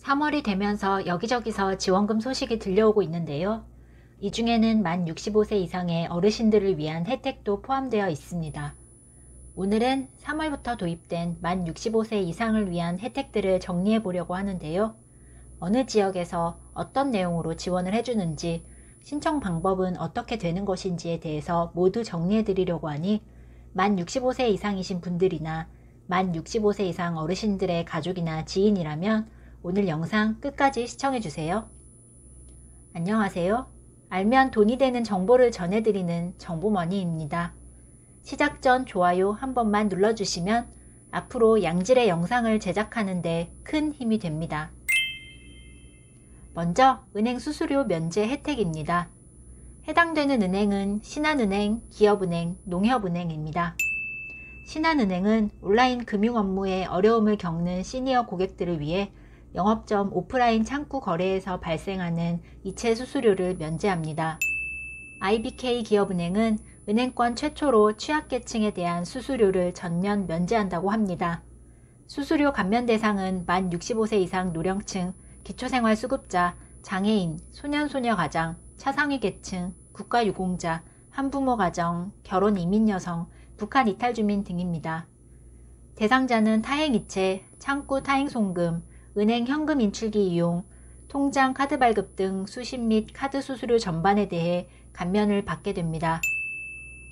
3월이 되면서 여기저기서 지원금 소식이 들려오고 있는데요. 이 중에는 만 65세 이상의 어르신들을 위한 혜택도 포함되어 있습니다. 오늘은 3월부터 도입된 만 65세 이상을 위한 혜택들을 정리해 보려고 하는데요. 어느 지역에서 어떤 내용으로 지원을 해주는지, 신청 방법은 어떻게 되는 것인지에 대해서 모두 정리해 드리려고 하니 만 65세 이상이신 분들이나 만 65세 이상 어르신들의 가족이나 지인이라면 오늘 영상 끝까지 시청해주세요. 안녕하세요. 알면 돈이 되는 정보를 전해드리는 정보머니입니다. 시작 전 좋아요 한 번만 눌러주시면 앞으로 양질의 영상을 제작하는 데 큰 힘이 됩니다. 먼저 은행 수수료 면제 혜택입니다. 해당되는 은행은 신한은행, 기업은행, 농협은행입니다. 신한은행은 온라인 금융 업무에 어려움을 겪는 시니어 고객들을 위해 영업점 오프라인 창구 거래에서 발생하는 이체 수수료를 면제합니다. IBK 기업은행은 은행권 최초로 취약계층에 대한 수수료를 전면 면제한다고 합니다. 수수료 감면 대상은 만 65세 이상 노령층, 기초생활수급자, 장애인, 소년소녀 가장, 차상위 계층, 국가유공자, 한부모 가정, 결혼 이민 여성, 북한 이탈 주민 등입니다. 대상자는 타행이체, 창구 타행송금, 은행 현금 인출기 이용, 통장 카드 발급 등 수신 및 카드 수수료 전반에 대해 감면을 받게 됩니다.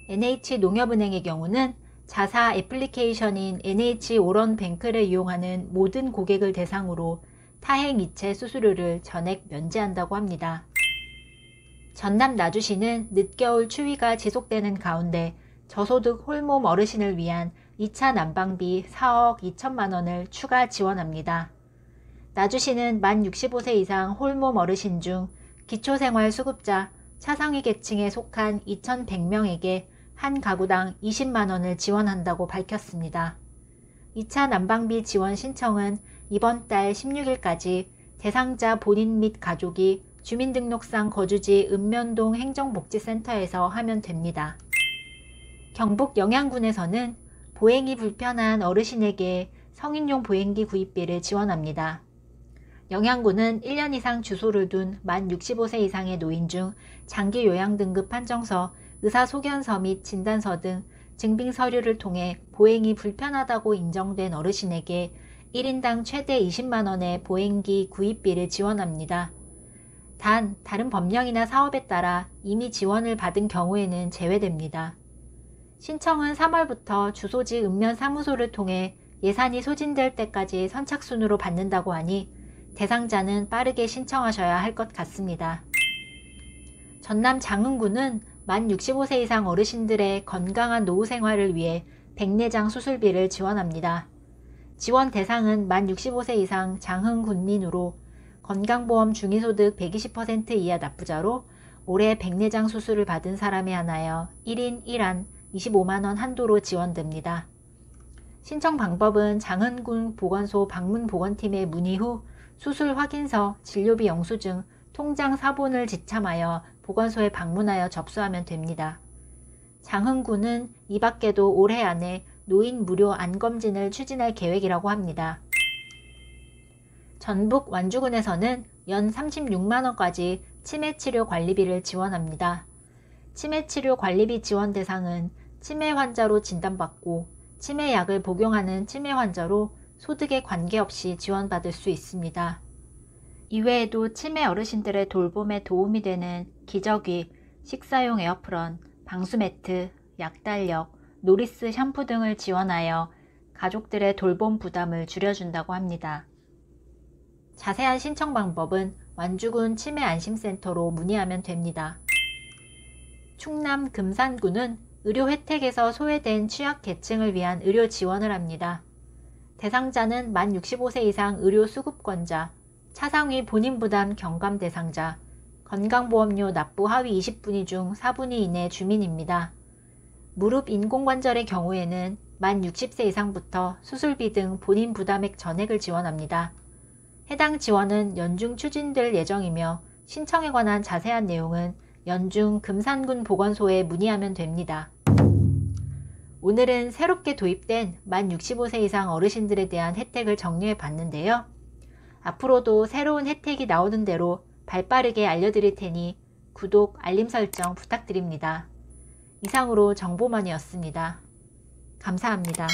NH농협은행의 경우는 자사 애플리케이션인 NH오런뱅크를 이용하는 모든 고객을 대상으로 타행 이체 수수료를 전액 면제한다고 합니다. 전남 나주시는 늦겨울 추위가 지속되는 가운데 저소득 홀몸 어르신을 위한 2차 난방비 4억 2천만 원을 추가 지원합니다. 나주시는 만 65세 이상 홀몸 어르신 중 기초생활수급자, 차상위 계층에 속한 2,100명에게 한 가구당 20만 원을 지원한다고 밝혔습니다. 2차 난방비 지원 신청은 이번 달 16일까지 대상자 본인 및 가족이 주민등록상 거주지 읍면동 행정복지센터에서 하면 됩니다. 경북 영양군에서는 보행이 불편한 어르신에게 성인용 보행기 구입비를 지원합니다. 영양군은 1년 이상 주소를 둔 만 65세 이상의 노인 중 장기 요양 등급 판정서, 의사소견서 및 진단서 등 증빙 서류를 통해 보행이 불편하다고 인정된 어르신에게 1인당 최대 20만 원의 보행기 구입비를 지원합니다. 단, 다른 법령이나 사업에 따라 이미 지원을 받은 경우에는 제외됩니다. 신청은 3월부터 주소지 읍면 사무소를 통해 예산이 소진될 때까지 선착순으로 받는다고 하니 대상자는 빠르게 신청하셔야 할 것 같습니다. 전남 장흥군은 만 65세 이상 어르신들의 건강한 노후 생활을 위해 백내장 수술비를 지원합니다. 지원 대상은 만 65세 이상 장흥군민으로 건강보험 중위소득 120% 이하 납부자로 올해 백내장 수술을 받은 사람에 한하여 1인 1안 25만원 한도로 지원됩니다. 신청 방법은 장흥군 보건소 방문보건팀에 문의 후 수술 확인서, 진료비 영수증, 통장 사본을 지참하여 보건소에 방문하여 접수하면 됩니다. 장흥군은 이 밖에도 올해 안에 노인 무료 안검진을 추진할 계획이라고 합니다. 전북 완주군에서는 연 36만원까지 치매치료 관리비를 지원합니다. 치매치료 관리비 지원 대상은 치매 환자로 진단받고 치매약을 복용하는 치매 환자로 소득에 관계없이 지원받을 수 있습니다. 이외에도 치매 어르신들의 돌봄에 도움이 되는 기저귀, 식사용 에어프런, 방수매트, 약달력, 노리스 샴푸 등을 지원하여 가족들의 돌봄 부담을 줄여준다고 합니다. 자세한 신청 방법은 완주군 치매안심센터로 문의하면 됩니다. 충남 금산군은 의료 혜택에서 소외된 취약계층을 위한 의료 지원을 합니다. 대상자는 만 65세 이상 의료 수급권자, 차상위 본인 부담 경감 대상자, 건강보험료 납부 하위 20분위 중 4분위 이내 주민입니다. 무릎 인공관절의 경우에는 만 60세 이상부터 수술비 등 본인 부담액 전액을 지원합니다. 해당 지원은 연중 추진될 예정이며 신청에 관한 자세한 내용은 연중 금산군 보건소에 문의하면 됩니다. 오늘은 새롭게 도입된 만 65세 이상 어르신들에 대한 혜택을 정리해 봤는데요. 앞으로도 새로운 혜택이 나오는 대로 발빠르게 알려드릴 테니 구독, 알림 설정 부탁드립니다. 이상으로 정보머니였습니다. 감사합니다.